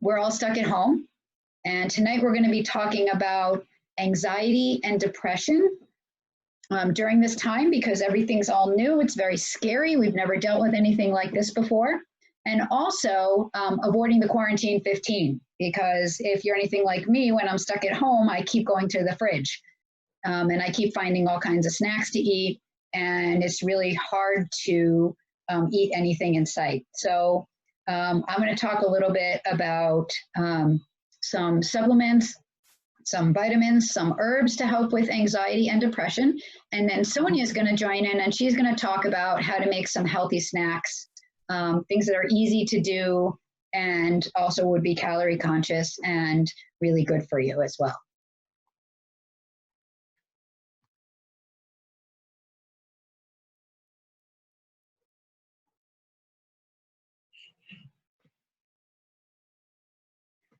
We're all stuck at home, and tonight we're going to be talking about anxiety and depression during this time, because everything's all new. It's very scary. We've never dealt with anything like this before. And also avoiding the quarantine 15, because if you're anything like me, when I'm stuck at home, I keep going to the fridge and I keep finding all kinds of snacks to eat, and it's really hard to eat anything in sight. So I'm going to talk a little bit about some supplements, some vitamins, some herbs to help with anxiety and depression. And then Sonia is going to join in, and she's going to talk about how to make some healthy snacks, things that are easy to do and also would be calorie conscious and really good for you as well.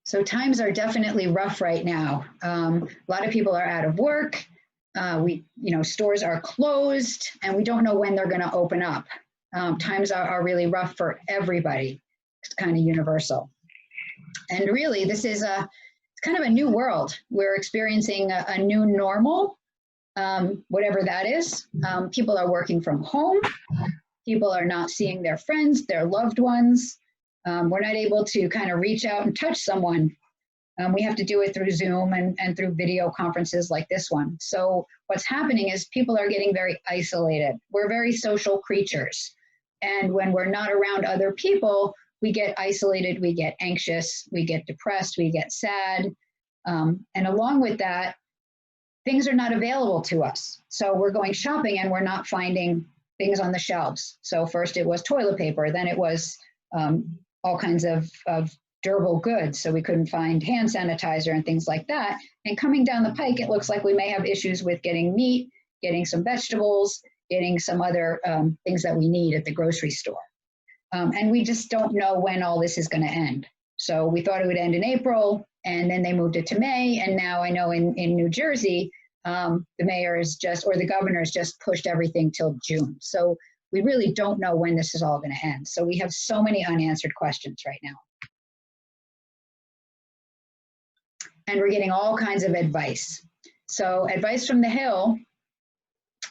So times are definitely rough right now. A lot of people are out of work. Stores are closed, and we don't know when they're going to open up. Times are really rough for everybody. It's kind of universal. And really, this is it's kind of a new world. We're experiencing a new normal, whatever that is. People are working from home. People are not seeing their friends, their loved ones. We're not able to kind of reach out and touch someone. We have to do it through Zoom and through video conferences like this one. So what's happening is people are getting very isolated. We're very social creatures. And when we're not around other people, we get isolated, we get anxious, we get depressed, we get sad. And along with that, things are not available to us. So we're going shopping and we're not finding things on the shelves. So first it was toilet paper, then it was all kinds of durable goods. So we couldn't find hand sanitizer and things like that. And coming down the pike, it looks like we may have issues with getting meat, getting some vegetables, getting some other things that we need at the grocery store. And we just don't know when all this is going to end. So we thought it would end in April, and then they moved it to May. And now I know in New Jersey, the mayor is just, or the governor has just pushed everything till June. So we really don't know when this is all going to end. So we have so many unanswered questions right now. And we're getting all kinds of advice. So advice from the Hill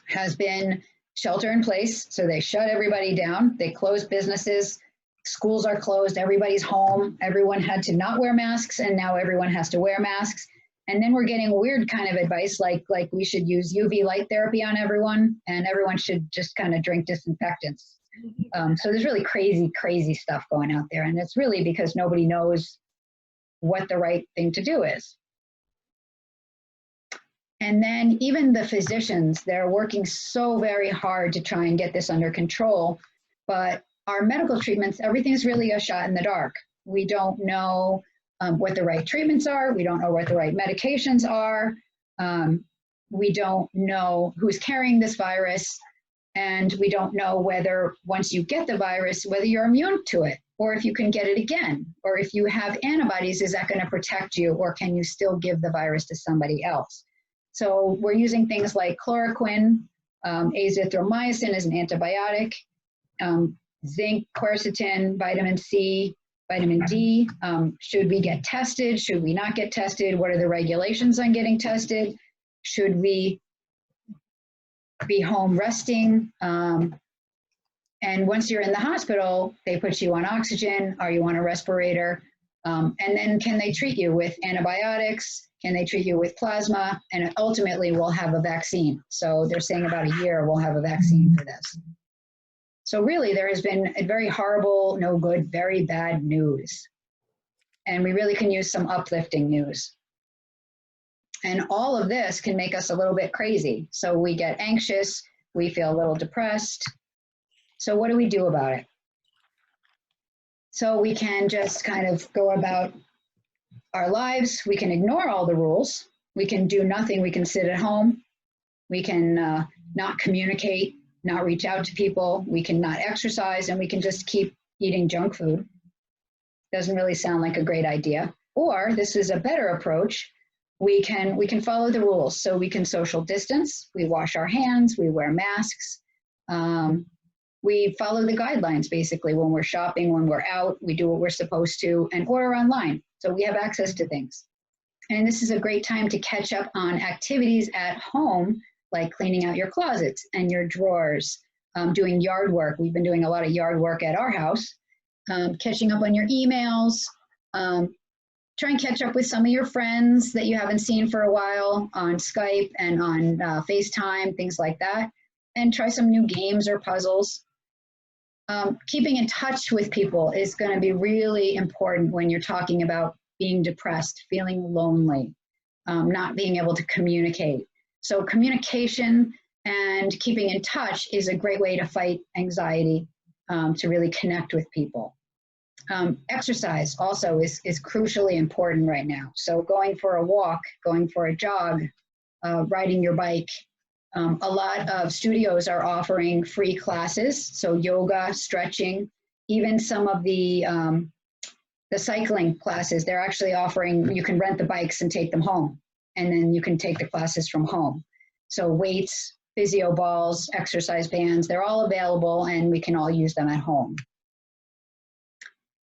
has been shelter in place. So they shut everybody down. They closed businesses. Schools are closed. Everybody's home. Everyone had to not wear masks, and now everyone has to wear masks. And then we're getting weird kind of advice, like we should use UV light therapy on everyone, and everyone should just kind of drink disinfectants. So there's really crazy stuff going out there. And it's really because nobody knows what the right thing to do is. And then even the physicians, they're working so very hard to try and get this under control. But our medical treatments, everything's really a shot in the dark. We don't know what the right treatments are. We don't know what the right medications are. We don't know who's carrying this virus. And we don't know whether once you get the virus, whether you're immune to it, or if you can get it again, or if you have antibodies, is that going to protect you, or can you still give the virus to somebody else? So we're using things like chloroquine, azithromycin is an antibiotic, zinc, quercetin, vitamin C, vitamin D. Should we get tested? Should we not get tested? What are the regulations on getting tested? Should we be home resting? And once you're in the hospital, they put you on oxygen. Are you on a respirator? And then can they treat you with antibiotics? Can they treat you with plasma? And ultimately, we'll have a vaccine. So they're saying about a year, we'll have a vaccine for this. So really, there has been a very horrible, no good, very bad news. And we really can use some uplifting news. And all of this can make us a little bit crazy. So we get anxious, we feel a little depressed. So what do we do about it? So we can just kind of go about our lives. We can ignore all the rules. We can do nothing. We can sit at home. We can not communicate, not reach out to people. We can not exercise, and we can just keep eating junk food. Doesn't really sound like a great idea. Or this is a better approach. We can follow the rules. So we can social distance. We wash our hands. We wear masks. we follow the guidelines basically. When we're shopping, when we're out, we do what we're supposed to and order online. So we have access to things. And this is a great time to catch up on activities at home, like cleaning out your closets and your drawers, doing yard work. We've been doing a lot of yard work at our house, catching up on your emails, try and catch up with some of your friends that you haven't seen for a while on Skype and on FaceTime, things like that, and try some new games or puzzles. Keeping in touch with people is going to be really important when you're talking about being depressed, feeling lonely, not being able to communicate. So communication and keeping in touch is a great way to fight anxiety, to really connect with people. Exercise also is crucially important right now. So going for a walk, going for a jog, riding your bike. A lot of studios are offering free classes, so yoga, stretching, even some of the cycling classes, they're actually offering, you can rent the bikes and take them home, and then you can take the classes from home. So weights, physio balls, exercise bands, they're all available and we can all use them at home.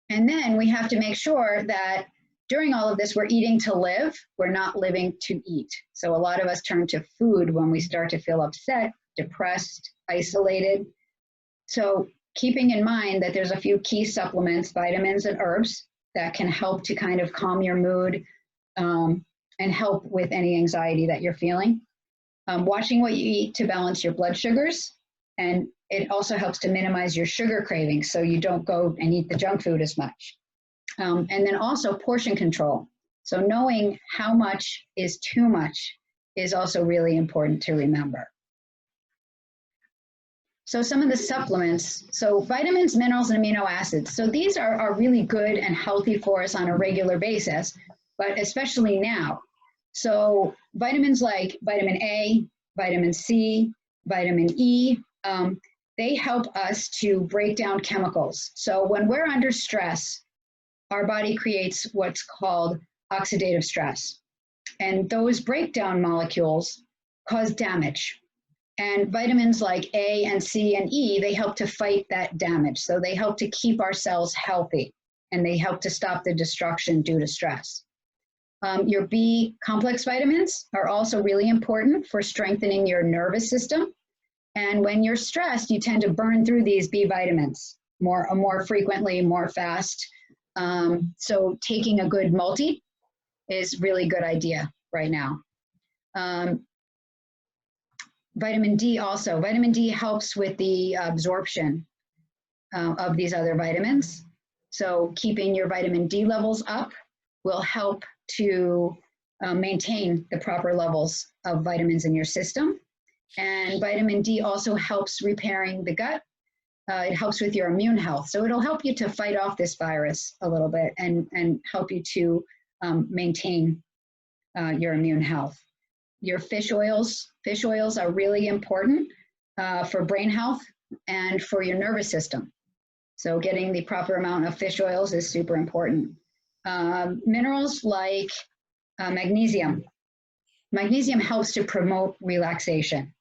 And then we have to make sure that during all of this, we're eating to live, we're not living to eat. So a lot of us turn to food when we start to feel upset, depressed, isolated. So keeping in mind that there's a few key supplements, vitamins and herbs, that can help to kind of calm your mood and help with any anxiety that you're feeling. Watching what you eat to balance your blood sugars, and it also helps to minimize your sugar cravings so you don't go and eat the junk food as much. And then also portion control. So knowing how much is too much is also really important to remember. So some of the supplements, so vitamins, minerals, and amino acids. So these are really good and healthy for us on a regular basis, but especially now. So vitamins like vitamin A, vitamin C, vitamin E, they help us to break down chemicals. So when we're under stress, our body creates what's called oxidative stress. And those breakdown molecules cause damage. And vitamins like A and C and E, they help to fight that damage. So they help to keep our cells healthy, and they help to stop the destruction due to stress. Your B complex vitamins are also really important for strengthening your nervous system. And when you're stressed, you tend to burn through these B vitamins more frequently, more fast. So taking a good multi is really good idea right now. Vitamin D also. Vitamin D helps with the absorption of these other vitamins. So keeping your vitamin D levels up will help to maintain the proper levels of vitamins in your system. And vitamin D also helps repairing the gut. It helps with your immune health. So it'll help you to fight off this virus a little bit and help you to maintain your immune health. Your fish oils are really important for brain health and for your nervous system. So getting the proper amount of fish oils is super important. Minerals like magnesium. Magnesium helps to promote relaxation.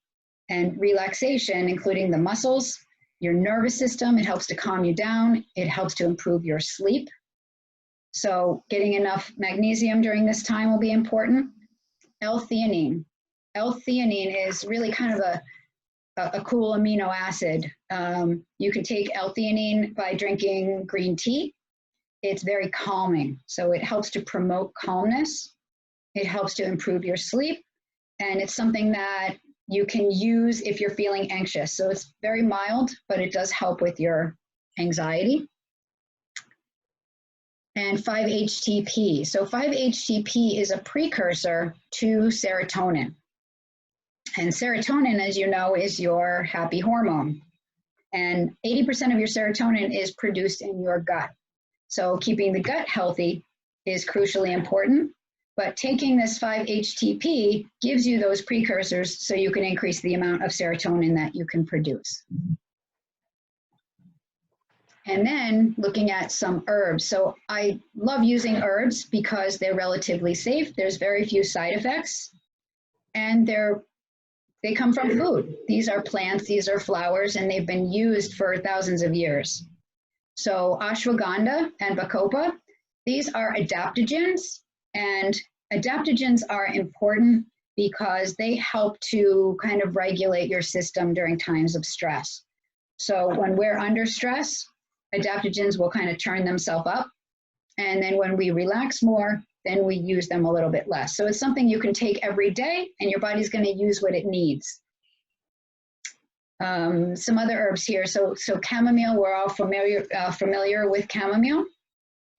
And relaxation, including the muscles, your nervous system, it helps to calm you down. It helps to improve your sleep. So getting enough magnesium during this time will be important. L-theanine. L-theanine is really kind of a cool amino acid. You can take L-theanine by drinking green tea. It's very calming. So it helps to promote calmness. It helps to improve your sleep. And it's something that you can use if you're feeling anxious. So it's very mild, but it does help with your anxiety. And 5-HTP. So 5-HTP is a precursor to serotonin. And serotonin, as you know, is your happy hormone. And 80% of your serotonin is produced in your gut. So keeping the gut healthy is crucially important. But taking this 5-HTP gives you those precursors so you can increase the amount of serotonin that you can produce. And then looking at some herbs. So I love using herbs because they're relatively safe. There's very few side effects, and they're They come from food. These are plants, these are flowers, and they've been used for thousands of years. So ashwagandha and bacopa, these are adaptogens, and adaptogens are important because they help to kind of regulate your system during times of stress. So when we're under stress, adaptogens will kind of turn themselves up. And then when we relax more, then we use them a little bit less. So it's something you can take every day and your body's going to use what it needs. Some other herbs here. So chamomile, we're all familiar with chamomile.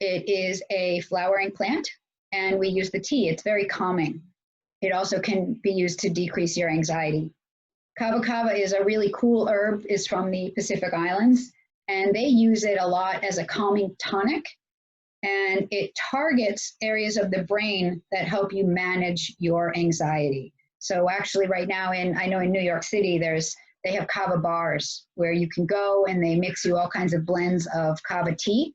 It is a flowering plant and we use the tea. It's very calming. It also can be used to decrease your anxiety. Kava kava is a really cool herb. It's from the Pacific Islands and they use it a lot as a calming tonic. And it targets areas of the brain that help you manage your anxiety. So actually right now I know in New York City, they have kava bars where you can go and they mix you all kinds of blends of kava tea.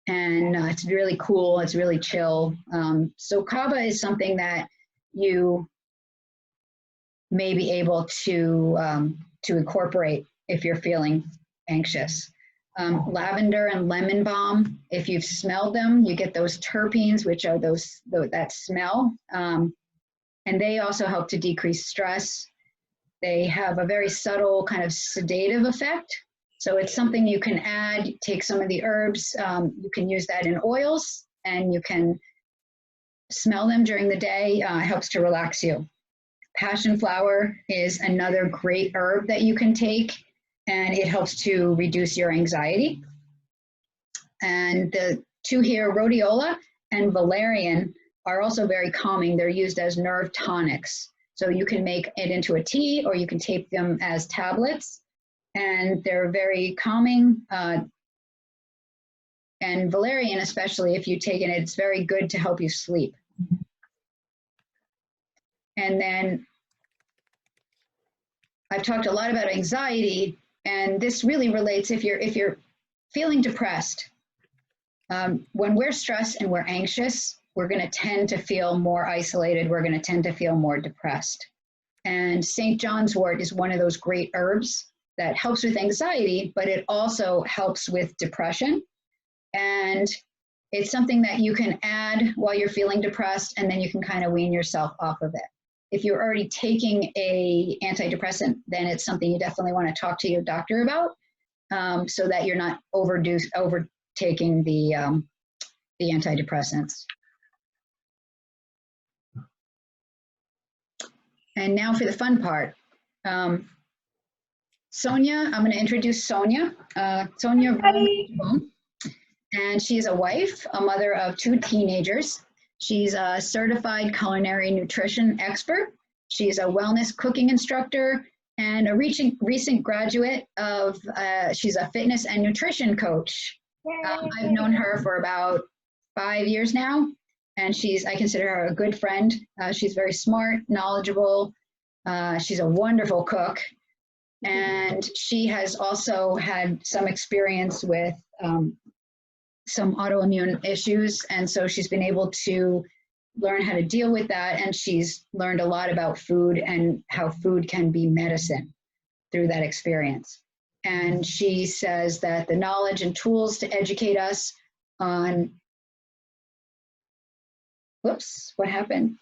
And it's really cool, it's really chill. So kava is something that you may be able to incorporate if you're feeling anxious. Lavender and lemon balm, if you've smelled them, you get those terpenes, which are that smell. And they also help to decrease stress. They have a very subtle kind of sedative effect. So it's something you can add, take some of the herbs, you can use that in oils and you can smell them during the day. It helps to relax you. Passion flower is another great herb that you can take and it helps to reduce your anxiety. And the two here, rhodiola and valerian, are also very calming. They're used as nerve tonics. So you can make it into a tea or you can take them as tablets and they're very calming. And valerian, especially if you take it, it's very good to help you sleep. And then I've talked a lot about anxiety, and this really relates if you're feeling depressed. When we're stressed and we're anxious, we're going to tend to feel more isolated. We're going to tend to feel more depressed. And St. John's wort is one of those great herbs that helps with anxiety, but it also helps with depression. And it's something that you can add while you're feeling depressed, and then you can kind of wean yourself off of it. If you're already taking an antidepressant, then it's something you definitely want to talk to your doctor about so that you're not overtaking the antidepressants. And now for the fun part. Sonia, I'm going to introduce Sonia. Sonia Verrilli-Jabon. And she's a wife, a mother of 2 teenagers. She's a certified culinary nutrition expert. She's a wellness cooking instructor and a recent graduate of, she's a fitness and nutrition coach. I've known her for about 5 years now, and I consider her a good friend. She's very smart, knowledgeable. She's a wonderful cook. And she has also had some experience with some autoimmune issues. And so she's been able to learn how to deal with that. And she's learned a lot about food and how food can be medicine through that experience. And she says that the knowledge and tools to educate us on, whoops, what happened?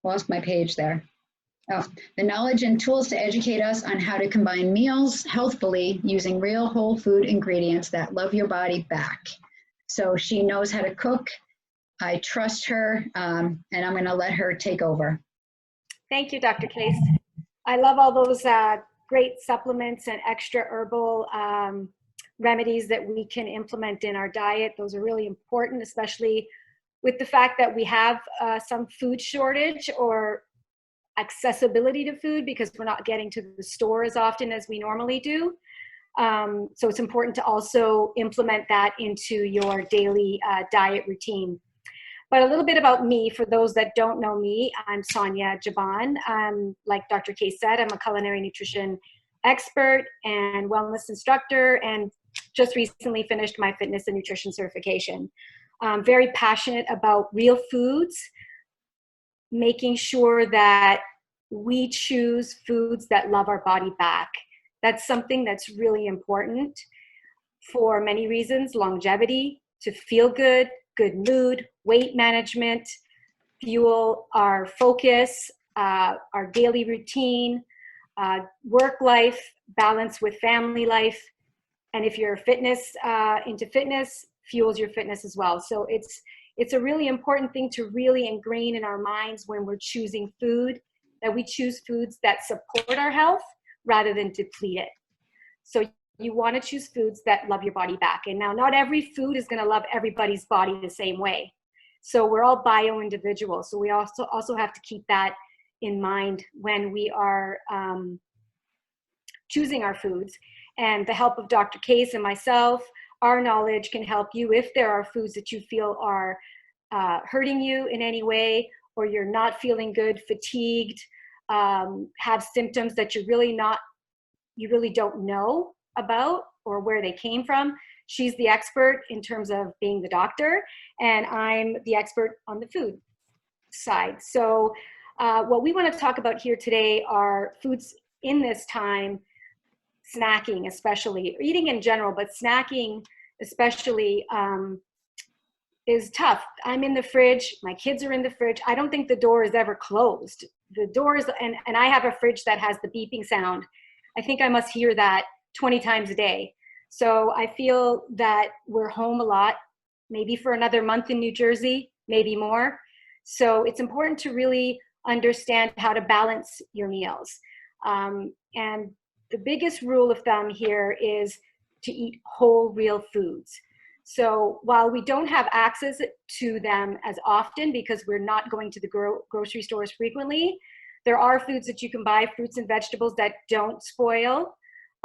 Lost my page there. Oh, the knowledge and tools to educate us on how to combine meals healthfully using real whole food ingredients that love your body back. So she knows how to cook. I trust her, and I'm going to let her take over. Thank you, Dr. Case. I love all those great supplements and extra herbal remedies that we can implement in our diet. Those are really important, especially with the fact that we have some food shortage or accessibility to food because we're not getting to the store as often as we normally do. So it's important to also implement that into your daily diet routine. But a little bit about me, for those that don't know me, I'm Sonia Verrilli-Jabon. Like Dr. Case said, I'm a culinary nutrition expert and wellness instructor, and just recently finished my fitness and nutrition certification. I'm very passionate about real foods, making sure that we choose foods that love our body back. That's something that's really important for many reasons: longevity, to feel good, good mood, weight management, fuel our focus, our daily routine, work life, balance with family life. And if you're into fitness, fuels your fitness as well. So it's a really important thing to really ingrain in our minds when we're choosing food, that we choose foods that support our health rather than deplete it. So you want to choose foods that love your body back. And now, not every food is going to love everybody's body the same way. So we're all bio-individual. So we also have to keep that in mind when we are choosing our foods. And the help of Dr. Case and myself, our knowledge can help you if there are foods that you feel are hurting you in any way, or you're not feeling good, fatigued, have symptoms that you really don't know about or where they came from. She's the expert in terms of being the doctor, and I'm the expert on the food side. So what we want to talk about here today are foods in this time, snacking especially, eating in general, but snacking especially is tough. I'm in the fridge, my kids are in the fridge. I don't think the door is ever closed. The doors, and I have a fridge that has the beeping sound. I think I must hear that 20 times a day. So I feel that we're home a lot, maybe for another month in New Jersey, maybe more. So it's important to really understand how to balance your meals. And the biggest rule of thumb here is to eat whole, real foods. So while we don't have access to them as often because we're not going to the grocery stores frequently, there are foods that you can buy, fruits and vegetables that don't spoil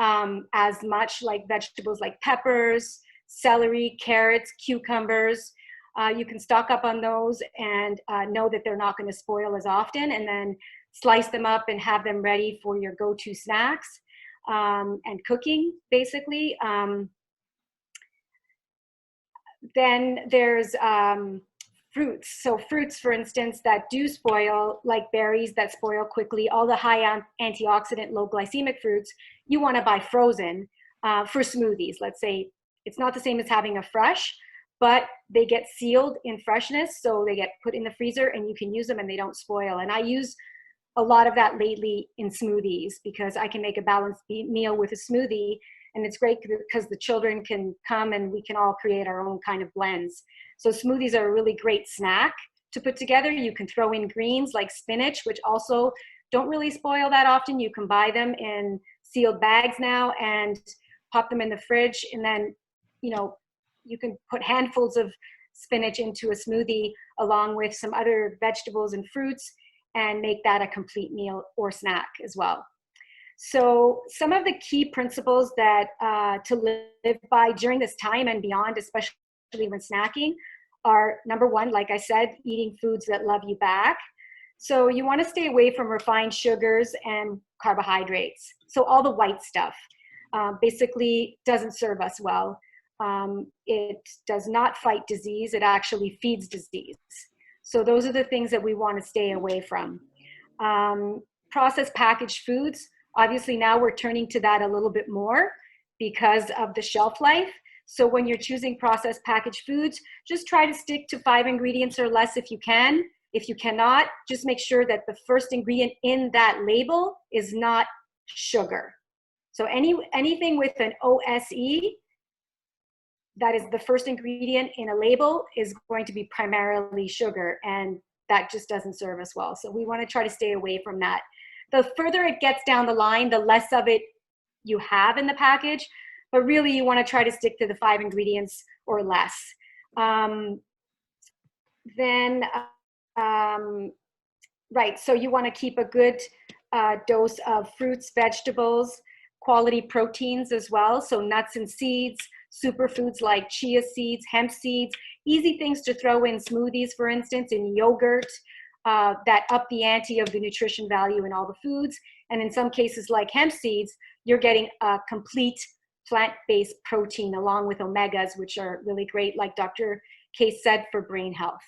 as much, like vegetables like peppers, celery, carrots, cucumbers. You can stock up on those and know that they're not going to spoil as often, and then slice them up and have them ready for your go-to snacks and cooking, basically. Then there's fruits. So fruits, for instance, that do spoil, like berries that spoil quickly, all the high antioxidant, low glycemic fruits, you want to buy frozen for smoothies. Let's say it's not the same as having a fresh, but they get sealed in freshness. So they get put in the freezer and you can use them and they don't spoil. And I use a lot of that lately in smoothies because I can make a balanced meal with a smoothie. And it's great because the children can come and we can all create our own kind of blends. So smoothies are a really great snack to put together. You can throw in greens like spinach, which also don't really spoil that often. You can buy them in sealed bags now and pop them in the fridge. And then, you can put handfuls of spinach into a smoothie along with some other vegetables and fruits and make that a complete meal or snack as well. So some of the key principles that to live by during this time and beyond, especially when snacking, are number one, like I said, eating foods that love you back. So you want to stay away from refined sugars and carbohydrates. So all the white stuff basically doesn't serve us well. It does not fight disease. It actually feeds disease. So those are the things that we want to stay away from. Processed packaged foods. Obviously now we're turning to that a little bit more because of the shelf life. So when you're choosing processed packaged foods, just try to stick to 5 ingredients or less if you can. If you cannot, just make sure that the first ingredient in that label is not sugar. So anything with an OSE, that is the first ingredient in a label, is going to be primarily sugar, and that just doesn't serve us well. So we want to try to stay away from that. The further it gets down the line, the less of it you have in the package, but really you want to try to stick to the 5 ingredients or less. Right, so you want to keep a good dose of fruits, vegetables, quality proteins as well. So nuts and seeds, superfoods like chia seeds, hemp seeds, easy things to throw in smoothies, for instance, in yogurt, that up the ante of the nutrition value in all the foods. And in some cases like hemp seeds, you're getting a complete plant-based protein along with omegas, which are really great, like Dr. Case said, for brain health.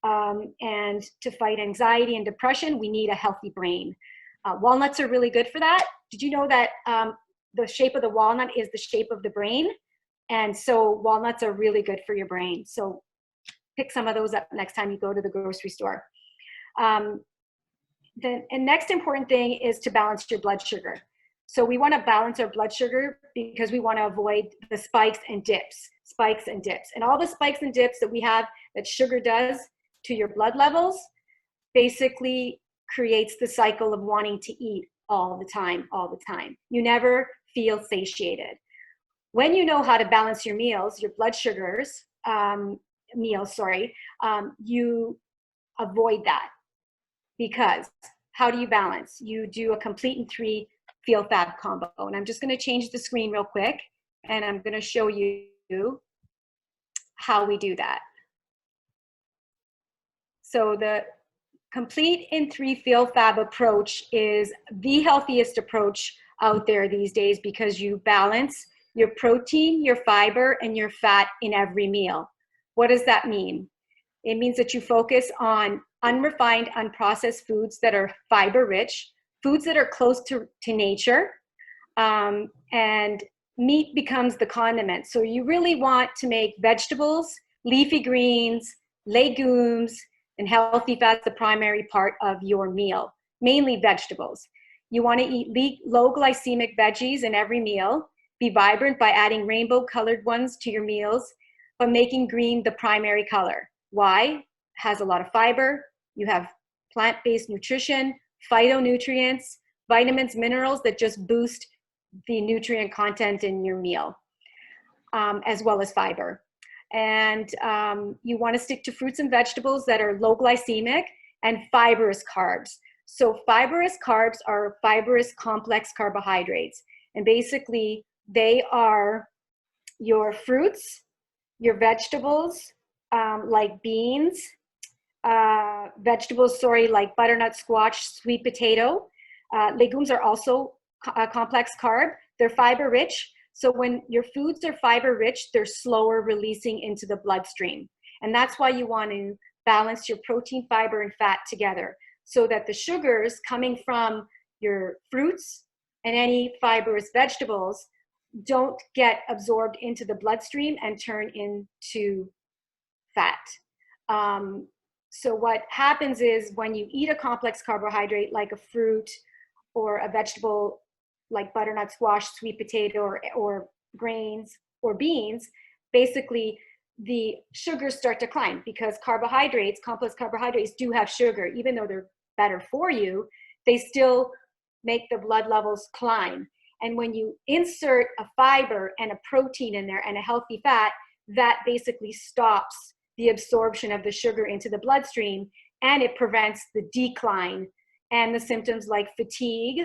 And to fight anxiety and depression, we need a healthy brain. Walnuts are really good for that. Did you know that the shape of the walnut is the shape of the brain? And so walnuts are really good for your brain. So pick some of those up next time you go to the grocery store. The next important thing is to balance your blood sugar. So we want to balance our blood sugar because we want to avoid the spikes and dips. And all the spikes and dips that we have that sugar does to your blood levels basically creates the cycle of wanting to eat all the time. You never feel satiated. When you know how to balance your meals, your blood sugars, you avoid that. Because how do you balance? You do a complete and 3 Feel Fab Combo. And I'm just going to change the screen real quick, and I'm going to show you how we do that. So the complete and 3 Feel Fab approach is the healthiest approach out there these days because you balance your protein, your fiber, and your fat in every meal. What does that mean? It means that you focus on unrefined, unprocessed foods that are fiber rich, foods that are close to nature, and meat becomes the condiment. So you really want to make vegetables, leafy greens, legumes, and healthy fats the primary part of your meal, mainly vegetables. You want to eat low glycemic veggies in every meal, be vibrant by adding rainbow colored ones to your meals, but making green the primary color. Why? Has a lot of fiber. You have plant-based nutrition, phytonutrients, vitamins, minerals that just boost the nutrient content in your meal, as well as fiber. And you want to stick to fruits and vegetables that are low glycemic and fibrous carbs. So fibrous carbs are fibrous complex carbohydrates. And basically, they are your fruits, your vegetables, like beans, vegetables, like butternut squash, sweet potato. Legumes are also a complex carb. They're fiber rich. So when your foods are fiber rich, they're slower releasing into the bloodstream. And that's why you want to balance your protein, fiber, and fat together so that the sugars coming from your fruits and any fibrous vegetables don't get absorbed into the bloodstream and turn into fat. So what happens is when you eat a complex carbohydrate like a fruit or a vegetable like butternut squash, sweet potato, or grains or beans, basically the sugars start to climb because carbohydrates, complex carbohydrates do have sugar. Even though they're better for you, they still make the blood levels climb. And when you insert a fiber and a protein in there and a healthy fat, that basically stops the absorption of the sugar into the bloodstream, and it prevents the decline and the symptoms like fatigue,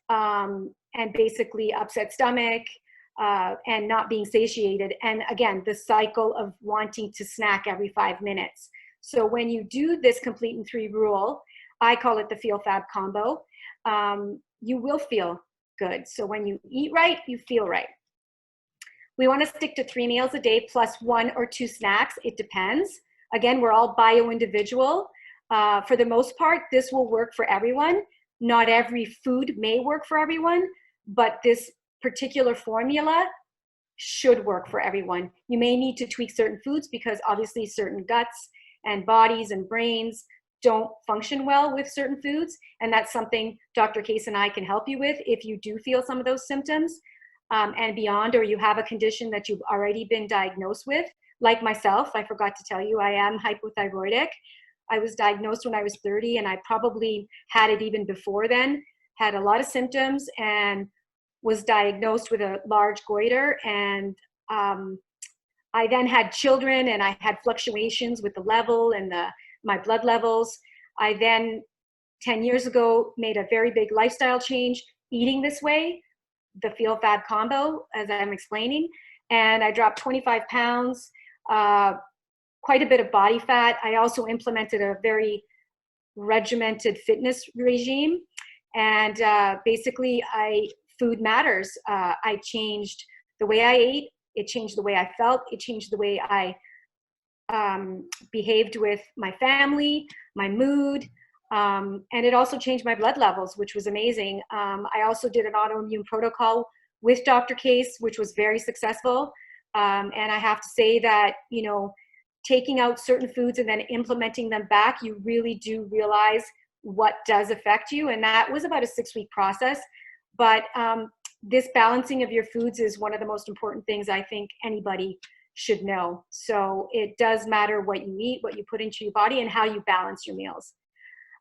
and basically upset stomach, and not being satiated. And again, the cycle of wanting to snack every 5 minutes. So when you do this complete and 3 rule, I call it the Feel Fab Combo, you will feel good. So when you eat right, you feel right. We want to stick to 3 meals a day plus 1 or 2 snacks. It depends. Again, we're all bio-individual. For the most part, this will work for everyone. Not every food may work for everyone, but this particular formula should work for everyone. You may need to tweak certain foods because obviously certain guts and bodies and brains don't function well with certain foods. And that's something Dr. Case and I can help you with if you do feel some of those symptoms and beyond, or you have a condition that you've already been diagnosed with. Like myself, I forgot to tell you, I am hypothyroidic. I was diagnosed when I was 30, and I probably had it even before then, had a lot of symptoms, and was diagnosed with a large goiter. And I then had children, and I had fluctuations with the level and my blood levels. I then, 10 years ago, made a very big lifestyle change, eating this way, the Feel Fab Combo, as I'm explaining. And I dropped 25 pounds, quite a bit of body fat. I also implemented a very regimented fitness regime. And basically, food matters. I changed the way I ate. It changed the way I felt. It changed the way I behaved with my family, my mood, And it also changed my blood levels, which was amazing. I also did an autoimmune protocol with Dr. Case, which was very successful. And I have to say that, you know, taking out certain foods and then implementing them back, you really do realize what does affect you. And that was about a 6-week process. But this balancing of your foods is one of the most important things I think anybody should know. So it does matter what you eat, what you put into your body, and how you balance your meals.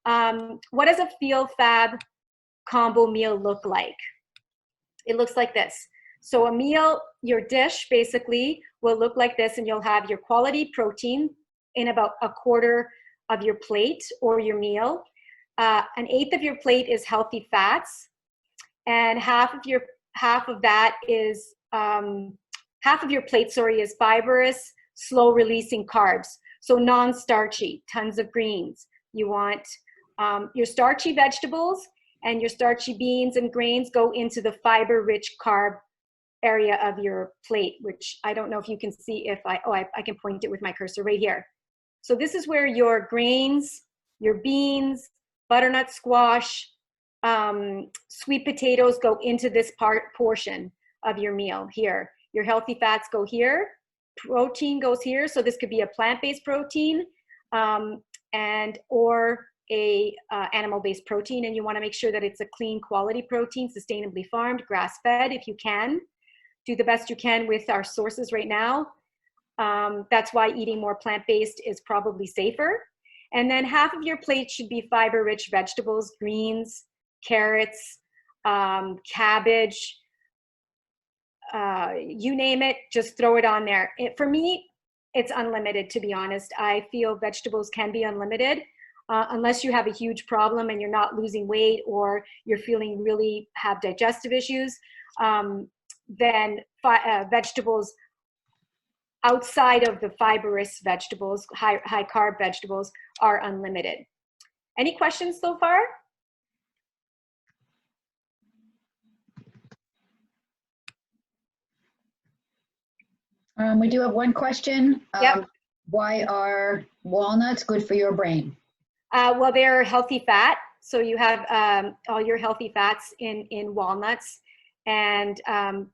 What does a Feel Fab combo meal look like? It looks like this. So a meal, your dish basically will look like this, and you'll have your quality protein in about a quarter of your plate or your meal. An eighth of your plate is healthy fats, and half of your plate, is fibrous, slow releasing carbs. So non-starchy, tons of greens. You want your starchy vegetables and your starchy beans and grains go into the fiber-rich carb area of your plate, which I don't know if you can see if I can point it with my cursor right here. So this is where your grains, your beans, butternut squash, sweet potatoes go into this portion of your meal here. Your healthy fats go here, protein goes here. So this could be a plant-based protein or a animal-based protein, and you want to make sure that it's a clean quality protein, sustainably farmed, grass-fed if you can. Do the best you can with our sources right now. That's why eating more plant-based is probably safer. And then half of your plate should be fiber-rich vegetables, greens, carrots, cabbage, you name it, just throw it on there. For me, it's unlimited, to be honest. I feel vegetables can be unlimited unless you have a huge problem and you're not losing weight or you're feeling really have digestive issues. Then vegetables outside of the fibrous vegetables, high carb vegetables, are unlimited. Any questions so far? We do have one question. Yep. Why are walnuts good for your brain? Well, they're healthy fat. So you have all your healthy fats in walnuts. And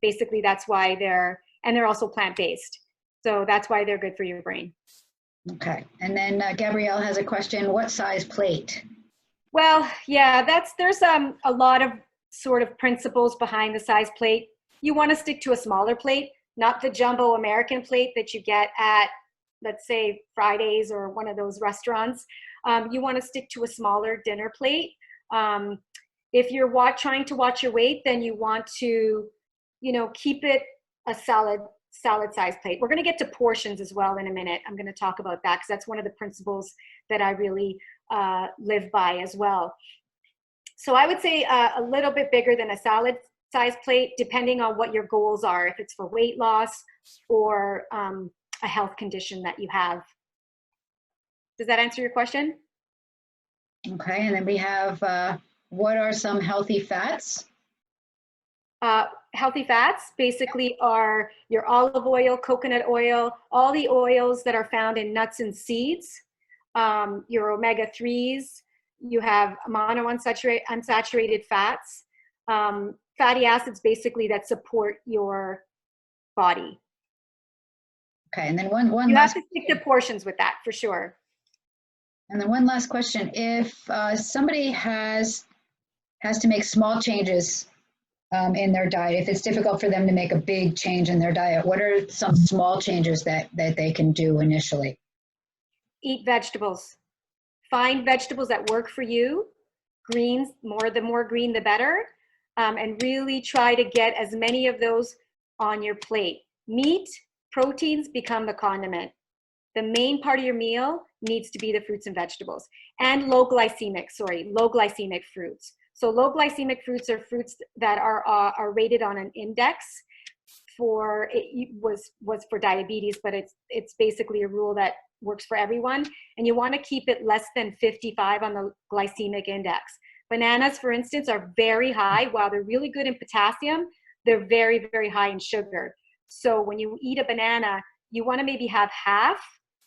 basically that's why they're also plant-based. So that's why they're good for your brain. Okay. And then Gabrielle has a question. What size plate? Well, yeah, there's a lot of sort of principles behind the size plate. You want to stick to a smaller plate, not the jumbo American plate that you get at, let's say, Fridays or one of those restaurants. You want to stick to a smaller dinner plate. If you're trying to watch your weight, then you want to, keep it a salad size plate. We're going to get to portions as well in a minute. I'm going to talk about that because that's one of the principles that I really live by as well. So I would say a little bit bigger than a salad size plate, depending on what your goals are, if it's for weight loss or a health condition that you have. Does that answer your question? Okay, and then we have, what are some healthy fats? Healthy fats basically are your olive oil, coconut oil, all the oils that are found in nuts and seeds, your omega-3s, you have unsaturated fats, fatty acids basically that support your body. Okay, and then one you last have to stick to portions with that for sure. And then one last question. If somebody has to make small changes in their diet, if it's difficult for them to make a big change in their diet, what are some small changes that they can do initially? Eat vegetables. Find vegetables that work for you. Greens, the more green, the better. And really try to get as many of those on your plate. Meat, proteins become the condiment. The main part of your meal needs to be the fruits and vegetables. And low glycemic fruits. So low glycemic fruits are fruits that are rated on an index for diabetes, but it's basically a rule that works for everyone. And you want to keep it less than 55 on the glycemic index. Bananas, for instance, are very high. While they're really good in potassium, they're very, very high in sugar. So when you eat a banana, you want to maybe have half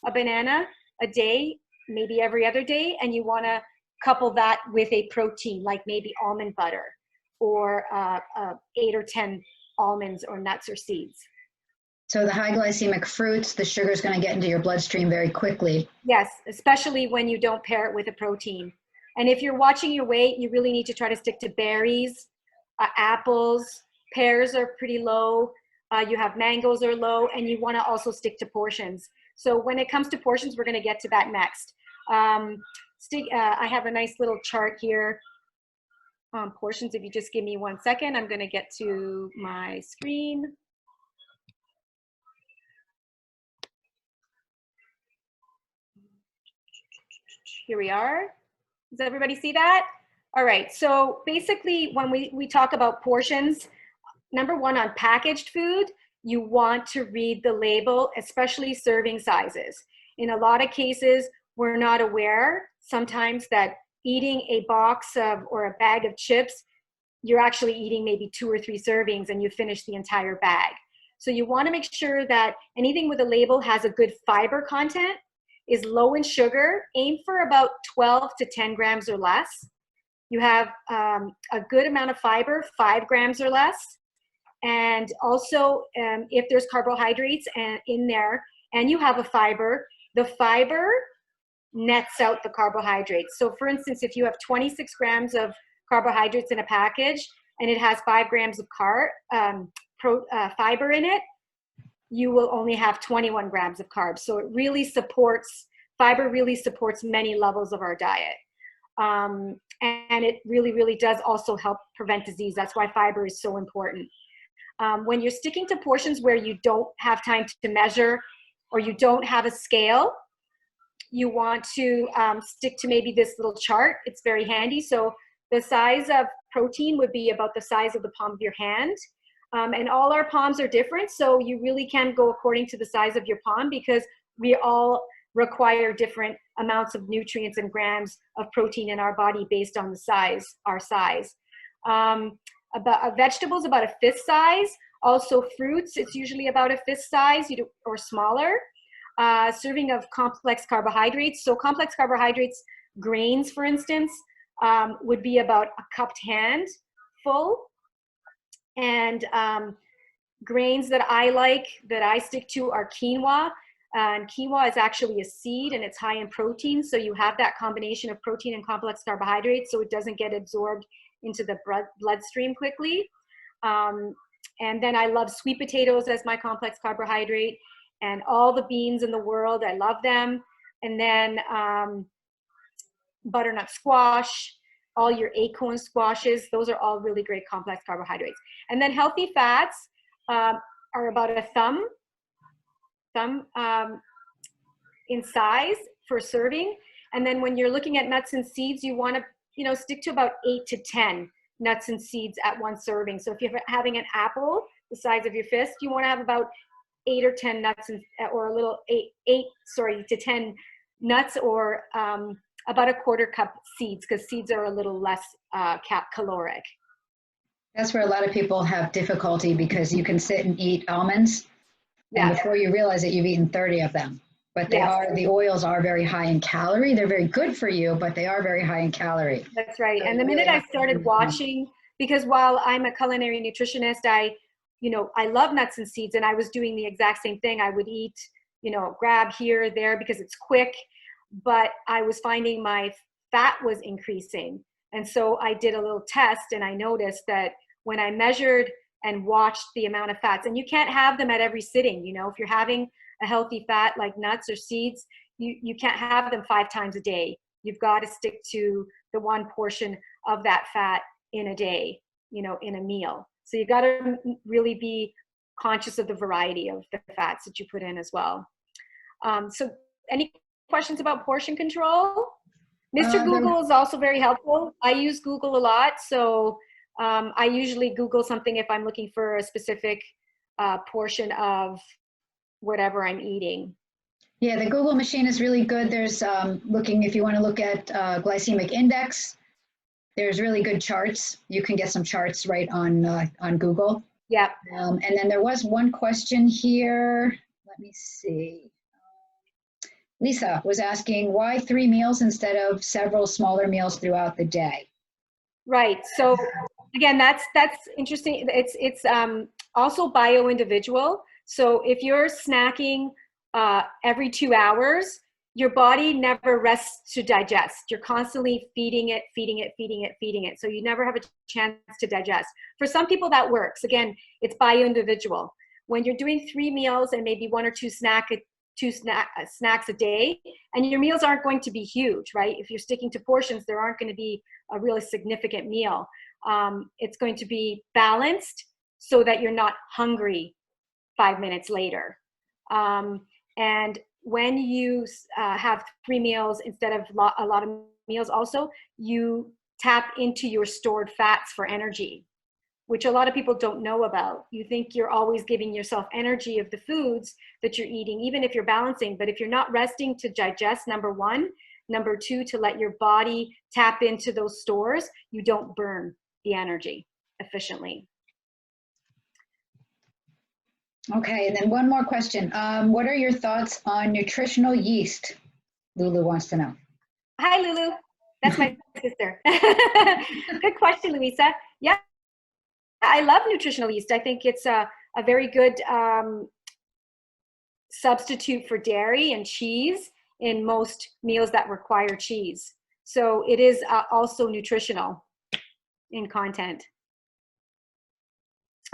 a banana a day, maybe every other day, and you want to couple that with a protein, like maybe almond butter or 8 or 10 almonds or nuts or seeds. So the high glycemic fruits, the sugar is going to get into your bloodstream very quickly. Yes, especially when you don't pair it with a protein. And if you're watching your weight, you really need to try to stick to berries, apples, pears are pretty low. You have mangoes are low, and you want to also stick to portions. So when it comes to portions, we're going to get to that next. I have a nice little chart here on portions. If you just give me 1 second, I'm going to get to my screen. Here we are. Does everybody see that? All right, so basically when we talk about portions, number one, on packaged food, you want to read the label, especially serving sizes. In a lot of cases, we're not aware sometimes that eating a box of or a bag of chips, you're actually eating maybe 2 or 3 servings and you finish the entire bag. So you want to make sure that anything with a label has a good fiber content, is low in sugar. Aim for about 12 to 10 grams or less. You have a good amount of fiber, 5 grams or less. And also, if there's carbohydrates in there and you have a fiber, the fiber nets out the carbohydrates. So for instance, if you have 26 grams of carbohydrates in a package and it has 5 grams of fiber in it, you will only have 21 grams of carbs. So it really supports, fiber really supports many levels of our diet. And it really, really does also help prevent disease. That's why fiber is so important. When you're sticking to portions where you don't have time to measure or you don't have a scale, you want to stick to maybe this little chart. It's very handy. So the size of protein would be about the size of the palm of your hand. And all our palms are different, so you really can go according to the size of your palm because we all require different amounts of nutrients and grams of protein in our body based on the size, our size. Vegetables about a fifth size. Also fruits, it's usually about a fifth size or smaller. Serving of complex carbohydrates. So complex carbohydrates, grains, for instance, would be about a cupped hand full. And grains that I like, that I stick to, are quinoa. And quinoa is actually a seed and it's high in protein. So you have that combination of protein and complex carbohydrates so it doesn't get absorbed into the bloodstream quickly. And then I love sweet potatoes as my complex carbohydrate, and all the beans in the world, I love them. And then butternut squash, all your acorn squashes, those are all really great complex carbohydrates. And then healthy fats are about a thumb in size for serving. And then when you're looking at nuts and seeds, you want to stick to about 8 to 10 nuts and seeds at one serving. So if you're having an apple the size of your fist, you want to have about 8 or 10 nuts or a little 8 to 10 nuts, or about a quarter cup seeds, because seeds are a little less caloric. That's where a lot of people have difficulty, because you can sit and eat almonds, and before you realize it, you've eaten 30 of them. But the oils are very high in calorie. They're very good for you, but they are very high in calorie. That's right. So and the minute I started watching, because while I'm a culinary nutritionist, I love nuts and seeds, and I was doing the exact same thing. I would eat, grab here or there because it's quick, but I was finding my fat was increasing. And so I did a little test, and I noticed that when I measured and watched the amount of fats, and you can't have them at every sitting, if you're having a healthy fat like nuts or seeds, you can't have them 5 times a day. You've got to stick to the one portion of that fat in a day, in a meal. So you got to really be conscious of the variety of the fats that you put in as well. So any questions about portion control? Mr. Google is also very helpful. I use Google a lot. So I usually Google something if I'm looking for a specific portion of whatever I'm eating. Yeah, the Google machine is really good. There's if you want to look at glycemic index, there's really good charts. You can get some charts right on Google. Yep. And then there was one question here. Let me see. Lisa was asking why 3 meals instead of several smaller meals throughout the day? Right. So again, that's interesting. It's also bio-individual. So if you're snacking every 2 hours, your body never rests to digest. You're constantly feeding it, feeding it, feeding it, feeding it. So you never have a chance to digest. For some people that works. Again, it's bio-individual. When you're doing 3 meals and maybe 1 or 2 snacks a day, and your meals aren't going to be huge, right? If you're sticking to portions, there aren't going to be a really significant meal. It's going to be balanced so that you're not hungry 5 minutes later. And when you have 3 meals instead of a lot of meals also, you tap into your stored fats for energy, which a lot of people don't know about. You think you're always giving yourself energy of the foods that you're eating, even if you're balancing. But if you're not resting to digest, number 1, number 2, to let your body tap into those stores, you don't burn the energy efficiently. Okay, and then one more question. What are your thoughts on nutritional yeast? Lulu wants to know. Hi, Lulu. That's my sister. Good question, Louisa. Yeah, I love nutritional yeast. I think it's a very good substitute for dairy and cheese in most meals that require cheese. So it is also nutritional in content.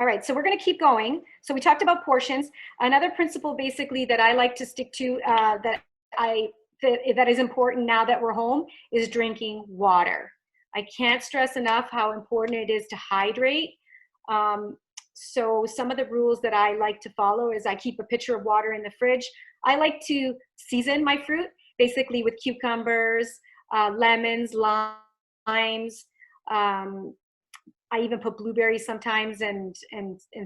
All right, so we're going to keep going. So we talked about portions. Another principle basically that I like to stick to that is important now that we're home is drinking water. I can't stress enough how important it is to hydrate. So some of the rules that I like to follow is I keep a pitcher of water in the fridge. I like to season my fruit, basically with cucumbers, lemons, limes. I even put blueberries sometimes and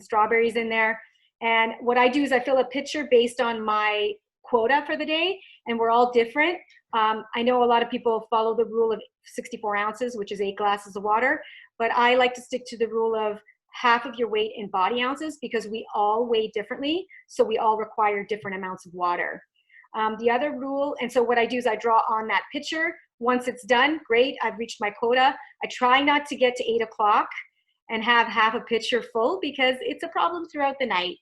strawberries in there. And what I do is I fill a pitcher based on my quota for the day, and we're all different. I know a lot of people follow the rule of 64 ounces, which is 8 glasses of water, but I like to stick to the rule of half of your weight in body ounces because we all weigh differently, so we all require different amounts of water. The other rule, and so what I do is I draw on that pitcher. Once it's done, great, I've reached my quota. I try not to get to 8 o'clock and have half a pitcher full because it's a problem throughout the night.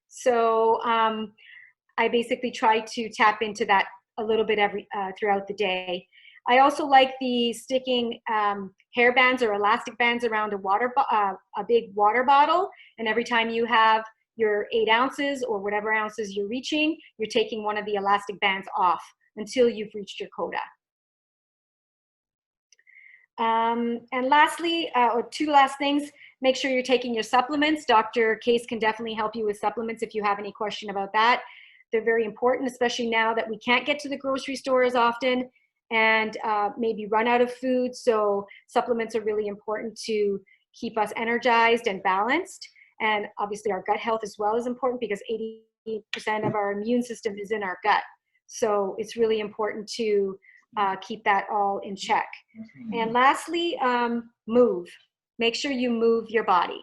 So I basically try to tap into that a little bit throughout the day. I also like the sticking hair bands or elastic bands around a big water bottle. And every time you have your 8 ounces or whatever ounces you're reaching, you're taking one of the elastic bands off until you've reached your quota. And lastly, or 2 last things, make sure you're taking your supplements. Dr. Case can definitely help you with supplements if you have any question about that. They're very important, especially now that we can't get to the grocery store as often and maybe run out of food. So supplements are really important to keep us energized and balanced. And obviously our gut health as well is important because 80% of our immune system is in our gut. So it's really important to keep that all in check. And lastly, move. Make sure you move your body.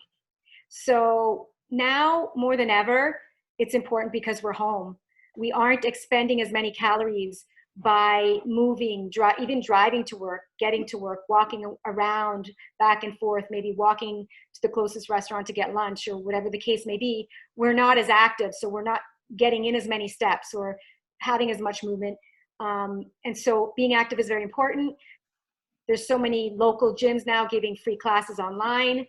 So now more than ever, it's important because we're home. We aren't expending as many calories by moving, even driving to work, getting to work, walking around back and forth, maybe walking to the closest restaurant to get lunch or whatever the case may be. We're not as active, so we're not getting in as many steps or having as much movement. And so being active is very important. There's so many local gyms now giving free classes online.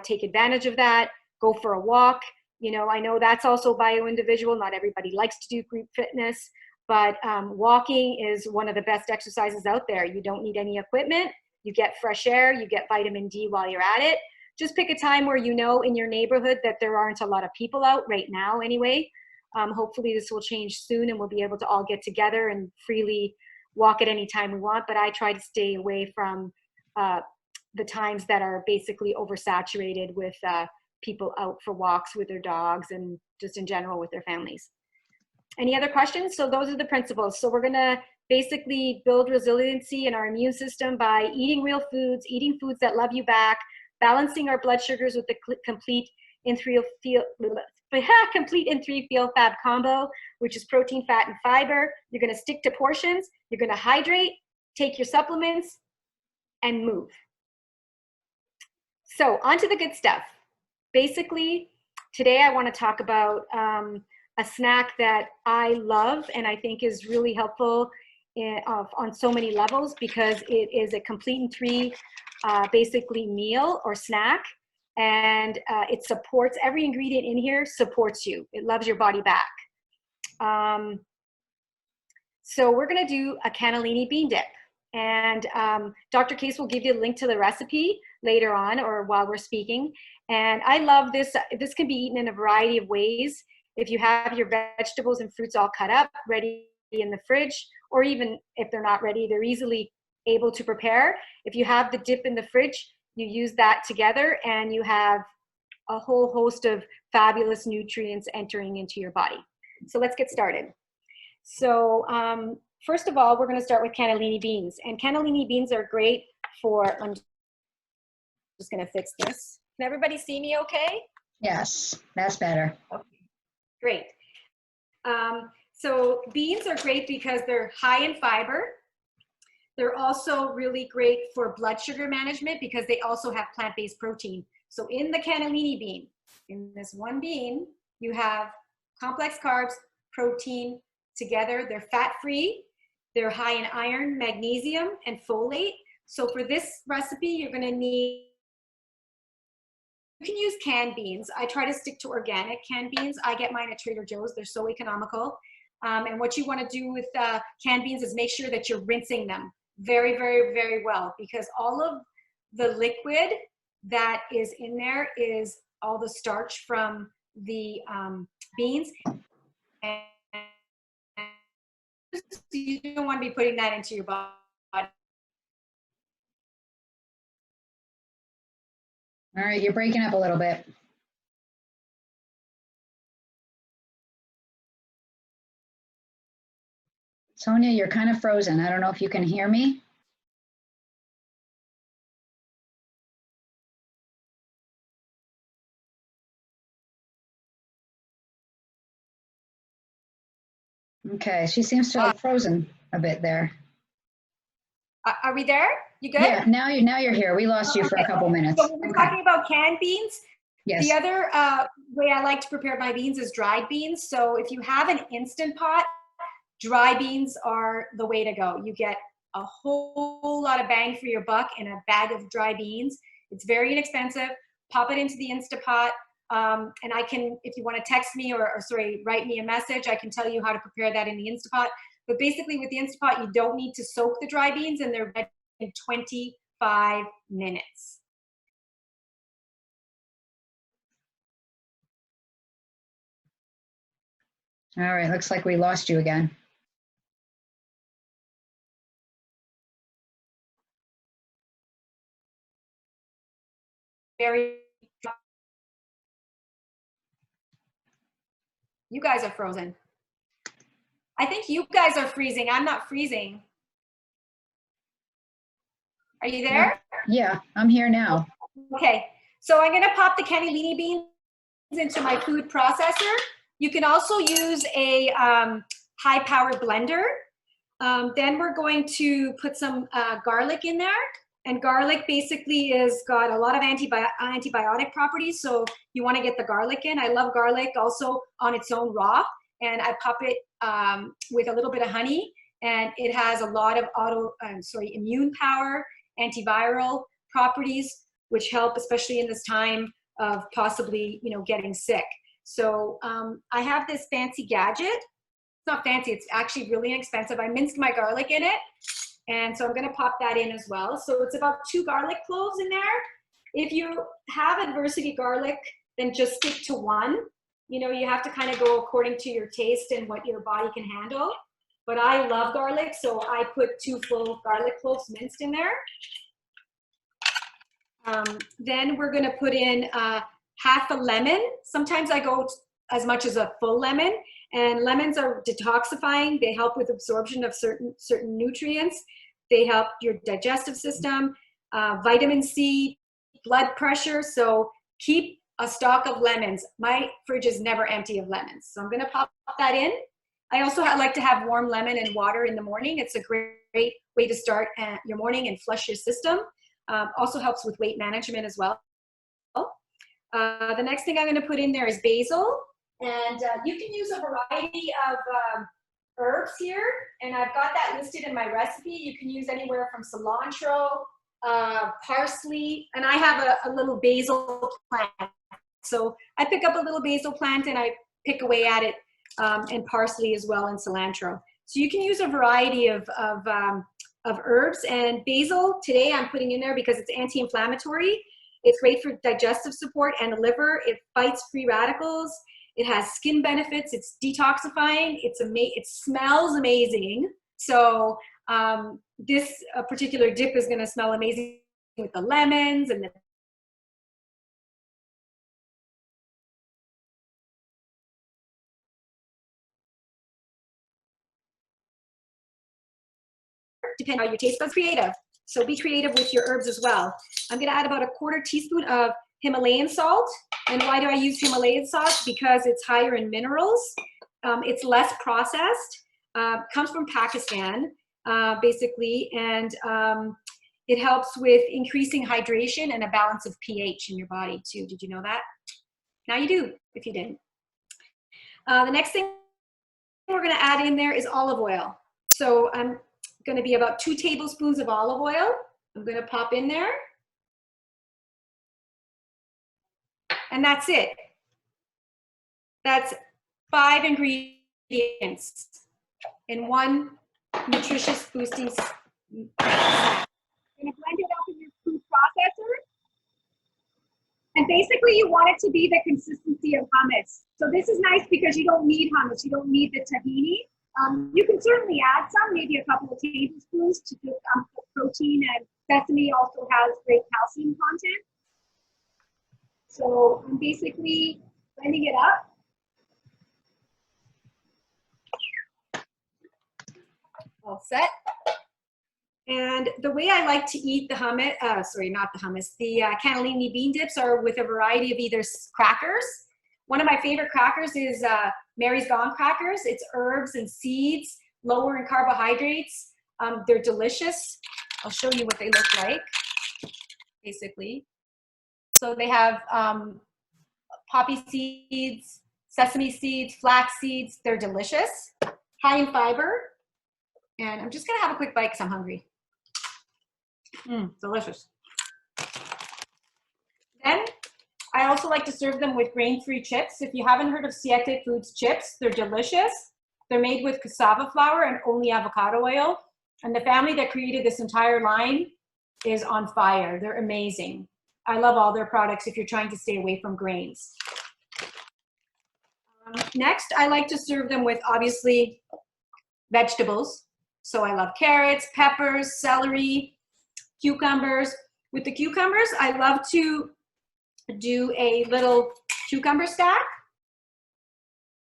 Take advantage of that. Go for a walk. You know, I know that's also bio-individual. Not everybody likes to do group fitness, but walking is one of the best exercises out there. You don't need any equipment. You get fresh air. You get vitamin D while you're at it. Just pick a time where you know in your neighborhood that there aren't a lot of people out right now anyway. Hopefully this will change soon and we'll be able to all get together and freely walk at any time we want. But I try to stay away from the times that are basically oversaturated with people out for walks with their dogs and just in general with their families. Any other questions? So those are the principles. So we're gonna basically build resiliency in our immune system by eating real foods, eating foods that love you back, balancing our blood sugars with the complete complete in 3 Feel Fab Combo, which is protein, fat, and fiber. You're gonna stick to portions, you're gonna hydrate, take your supplements, and move. So on to the good stuff. Basically, today I wanna talk about a snack that I love and I think is really helpful on so many levels, because it is a complete in 3 basically meal or snack, and it supports, every ingredient in here supports you. It loves your body back. So we're gonna do a cannellini bean dip, and Dr. Case will give you a link to the recipe later on or while we're speaking. And I love this. This can be eaten in a variety of ways. If you have your vegetables and fruits all cut up, ready in the fridge, or even if they're not ready, they're easily able to prepare. If you have the dip in the fridge, you use that together and you have a whole host of fabulous nutrients entering into your body. So let's get started. So first of all, we're going to start with cannellini beans. And cannellini beans are great for, I'm just going to fix this. Can everybody see me okay? Yes, that's better. Okay, great. So beans are great because they're high in fiber. They're also really great for blood sugar management because they also have plant-based protein. So in the cannellini bean, in this one bean, you have complex carbs, protein together. They're fat-free. They're high in iron, magnesium, and folate. So for this recipe, you're going to need, you can use canned beans. I try to stick to organic canned beans. I get mine at Trader Joe's. They're so economical. And what you want to do with canned beans is make sure that you're rinsing them very, very, very well, because all of the liquid that is in there is all the starch from the beans. And you don't want to be putting that into your body. All right, you're breaking up a little bit. Sonia, you're kind of frozen. I don't know if you can hear me. Okay, she seems to have frozen a bit there. Are we there? You good? Yeah, now you're here. We lost you for a couple minutes. So we're talking about canned beans. Yes. The other way I like to prepare my beans is dried beans. So if you have an Instant Pot, dry beans are the way to go. You get a whole lot of bang for your buck in a bag of dry beans. It's very inexpensive. Pop it into the Instant Pot. And I can, if you want to text me or sorry, write me a message, I can tell you how to prepare that in the Instant Pot. But basically with the Instant Pot, you don't need to soak the dry beans and they're ready in 25 minutes. All right, looks like we lost you again. You guys are frozen. I think you guys are freezing. I'm not freezing. Are you there? Yeah, I'm here now. Okay, so I'm gonna pop the cannellini beans into my food processor. You can also use a high-powered blender. Then we're going to put some garlic in there. And garlic basically is got a lot of antibiotic properties, so you want to get the garlic in. I love garlic also on its own raw, and I pop it with a little bit of honey, and it has a lot of immune power, antiviral properties, which help especially in this time of possibly, you know, getting sick. So I have this fancy gadget. It's not fancy, it's actually really inexpensive. I minced my garlic in it. And so I'm gonna pop that in as well. So it's about 2 garlic cloves in there. If you have adversity garlic, then just stick to 1. You know, you have to kind of go according to your taste and what your body can handle. But I love garlic, so I put 2 full garlic cloves minced in there. Then we're gonna put in half a lemon. Sometimes I go as much as a full lemon. And lemons are detoxifying. They help with absorption of certain nutrients. They help your digestive system, vitamin C, blood pressure. So keep a stalk of lemons. My fridge is never empty of lemons. So I'm gonna pop that in. I also like to have warm lemon and water in the morning. It's a great way to start your morning and flush your system. Also helps with weight management as well. The next thing I'm gonna put in there is basil. And you can use a variety of herbs here. And I've got that listed in my recipe. You can use anywhere from cilantro, parsley, and I have a little basil plant. So I pick up a little basil plant and I pick away at it, and parsley as well, and cilantro. So you can use a variety of herbs. And basil today I'm putting in there because it's anti-inflammatory. It's great for digestive support and the liver. It fights free radicals. It has skin benefits. It's detoxifying. It smells amazing. So this particular dip is going to smell amazing with the lemons and the depending on your taste buds. Creative. So be creative with your herbs as well. I'm going to add about a 1/4 teaspoon of Himalayan salt. And why do I use Himalayan salt? Because it's higher in minerals. It's less processed. Comes from Pakistan, basically. And it helps with increasing hydration and a balance of pH in your body too. Did you know that? Now you do, if you didn't. The next thing we're going to add in there is olive oil. So I'm going to be about 2 tablespoons of olive oil. I'm going to pop in there. And that's it. That's 5 ingredients in one nutritious boosting snack. You're going to blend it up in your food processor. And basically you want it to be the consistency of hummus. So this is nice because you don't need hummus. You don't need the tahini. You can certainly add some, maybe a couple of tablespoons to just put protein, and sesame also has great calcium content. So I'm basically blending it up. All set. And the way I like to eat the hummus, not the hummus, the cannellini bean dips are with a variety of either crackers. One of my favorite crackers is Mary's Gone crackers. It's herbs and seeds, lower in carbohydrates. They're delicious. I'll show you what they look like, basically. So they have poppy seeds, sesame seeds, flax seeds. They're delicious, high in fiber. And I'm just gonna have a quick bite because I'm hungry. Delicious. Then I also like to serve them with grain-free chips. If you haven't heard of Siete Foods chips, they're delicious. They're made with cassava flour and only avocado oil. And the family that created this entire line is on fire. They're amazing. I love all their products if you're trying to stay away from grains. Next, I like to serve them with, obviously, vegetables. So I love carrots, peppers, celery, cucumbers. With the cucumbers, I love to do a little cucumber stack.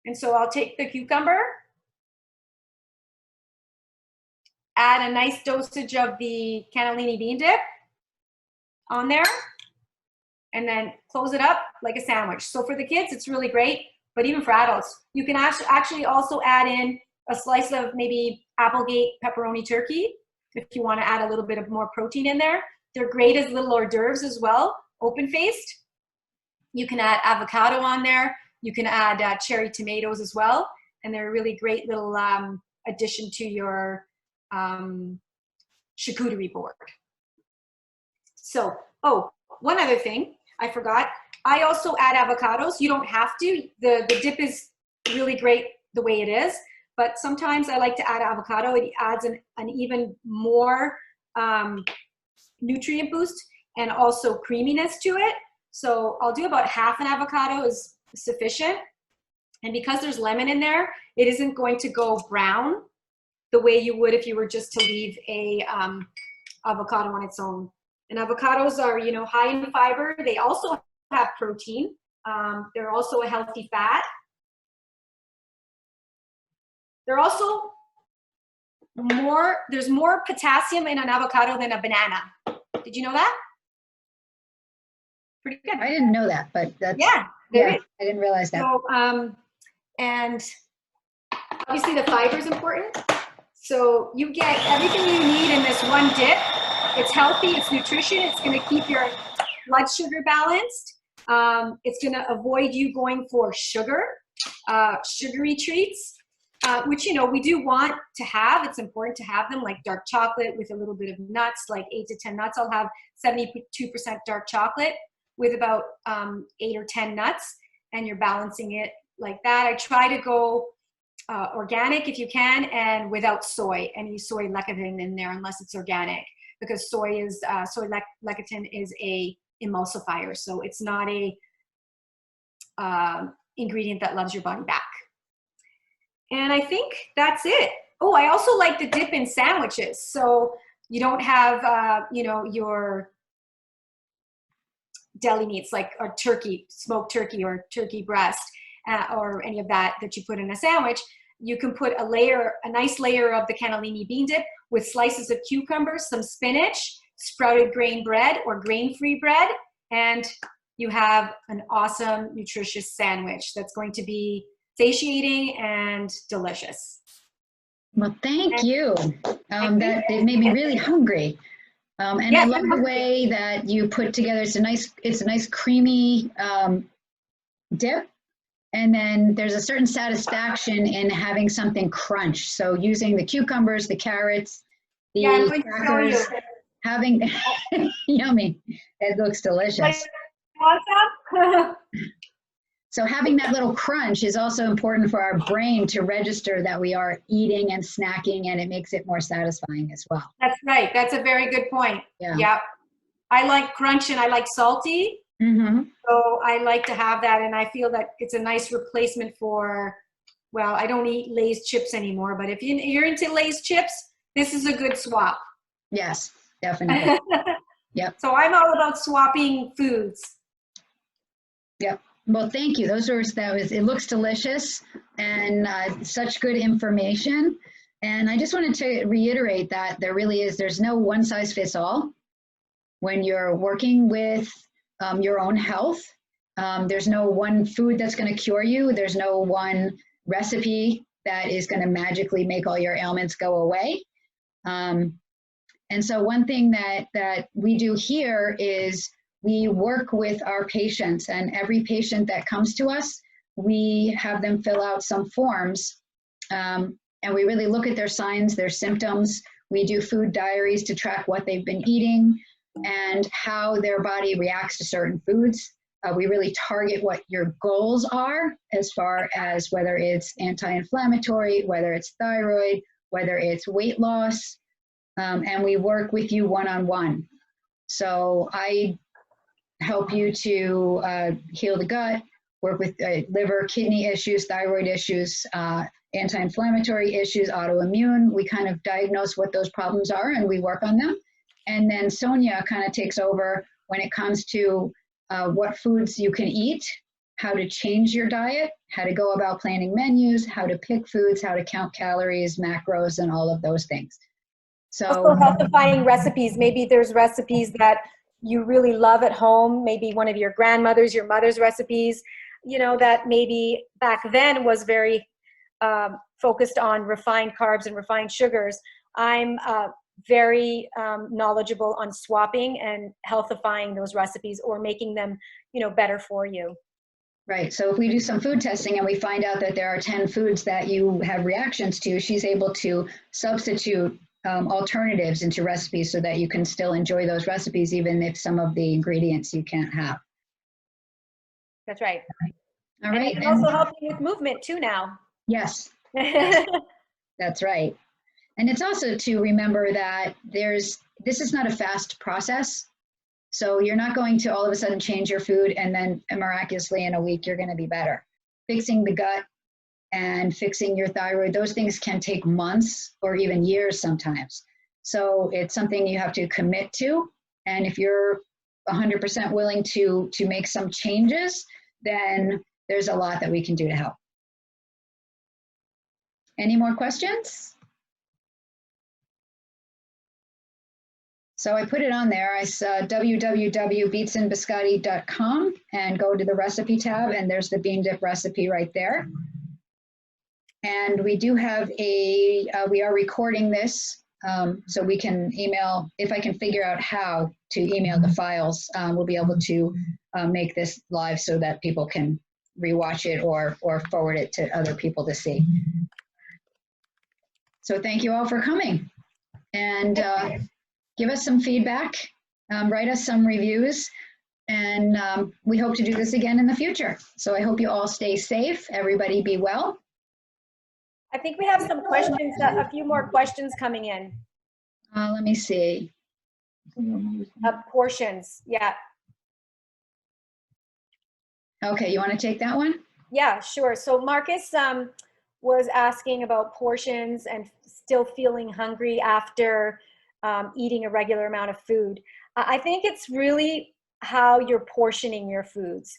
And so I'll take the cucumber, add a nice dosage of the cannellini bean dip on there, and then close it up like a sandwich. So for the kids, it's really great, but even for adults, you can actually also add in a slice of maybe Applegate pepperoni turkey if you want to add a little bit of more protein in there. They're great as little hors d'oeuvres as well, open-faced. You can add avocado on there. You can add cherry tomatoes as well. And they're a really great little addition to your charcuterie board. So, oh, one other thing I forgot. I also add avocados. You don't have to. The dip is really great the way it is. But sometimes I like to add avocado. It adds an even more nutrient boost and also creaminess to it. So I'll do about half an avocado is sufficient. And because there's lemon in there, it isn't going to go brown the way you would if you were just to leave a avocado on its own. And avocados are, you know, high in fiber. They also have protein. They're also a healthy fat. They're also there's more potassium in an avocado than a banana. Did you know that? pretty good. I didn't know that, but that's, Yeah, I didn't realize that. So, and obviously the fiber is important. So you get everything you need in this one dip. It's healthy, it's nutrition, it's gonna keep your blood sugar balanced. It's gonna avoid you going for sugary treats, which, you know, we do want to have. It's important to have them, like dark chocolate with a little bit of nuts, like 8 to 10 nuts. I'll have 72% dark chocolate with about 8 or 10 nuts, and you're balancing it like that. I try to go organic if you can, and without soy, any soy lecithin in there unless it's organic, because soy lecithin is a emulsifier, so it's not a ingredient that loves your body back. And I think that's it. Oh, I also like to dip in sandwiches, so you don't have you know, your deli meats like a turkey, smoked turkey or turkey breast, or any of that you put in a sandwich. You can put a nice layer of the cannellini bean dip with slices of cucumbers, some spinach, sprouted grain bread or grain-free bread, and you have an awesome, nutritious sandwich that's going to be satiating and delicious. Well, thank you. That it made me really hungry. And yes, I love the way that you put together. It's a nice creamy dip. And then there's a certain satisfaction in having something crunch. So using the cucumbers, the carrots, the crackers, having yummy. It looks delicious. Awesome. So having that little crunch is also important for our brain to register that we are eating and snacking, and it makes it more satisfying as well. That's right. That's a very good point. Yeah. Yep. I like crunch and I like salty. Mm-hmm. So I like to have that, and I feel that it's a nice replacement for, well, I don't eat Lay's chips anymore, but if you're into Lay's chips, this is a good swap. Yes, definitely. Yep. So I'm all about swapping foods. Yep. Well, thank you. It looks delicious and such good information. And I just wanted to reiterate that there's no one size fits all when you're working with your own health. There's no one food that's going to cure you. There's no one recipe that is going to magically make all your ailments go away. And so one thing that we do here is we work with our patients, and every patient that comes to us, we have them fill out some forms, and we really look at their signs, their symptoms. We do food diaries to track what they've been eating and how their body reacts to certain foods. We really target what your goals are as far as whether it's anti-inflammatory, whether it's thyroid, whether it's weight loss, and we work with you one-on-one. So I help you to heal the gut, work with liver, kidney issues, thyroid issues, anti-inflammatory issues, autoimmune. We kind of diagnose what those problems are and we work on them. And then Sonia kind of takes over when it comes to what foods you can eat, how to change your diet, how to go about planning menus, how to pick foods, how to count calories, macros, and all of those things. So also healthifying recipes. Maybe there's recipes that you really love at home, maybe one of your grandmother's, your mother's recipes, you know, that maybe back then was very focused on refined carbs and refined sugars. I'm very knowledgeable on swapping and healthifying those recipes or making them, you know, better for you. Right. So if we do some food testing and we find out that there are 10 foods that you have reactions to, she's able to substitute alternatives into recipes so that you can still enjoy those recipes, even if some of the ingredients you can't have. That's right. All right. And it can also help you with movement too now. Yes. That's right. And it's also to remember that this is not a fast process. So you're not going to all of a sudden change your food and then miraculously in a week you're going to be better. Fixing the gut and fixing your thyroid, those things can take months or even years sometimes. So it's something you have to commit to. And if you're 100% willing to make some changes, then there's a lot that we can do to help. Any more questions? So I put it on there. I saw www.beetsandbiscotti.com and go to the recipe tab, and there's the bean dip recipe right there. And we do have we are recording this, so we can email, if I can figure out how to email the files, we'll be able to make this live so that people can rewatch it or forward it to other people to see. So thank you all for coming, and give us some feedback, write us some reviews, and we hope to do this again in the future. So I hope you all stay safe, everybody be well. I think we have some questions, a few more questions coming in. Let me see. Portions, yeah. Okay, you want to take that one? Yeah, sure. So Marcus was asking about portions and still feeling hungry after eating a regular amount of food. I think it's really how you're portioning your foods.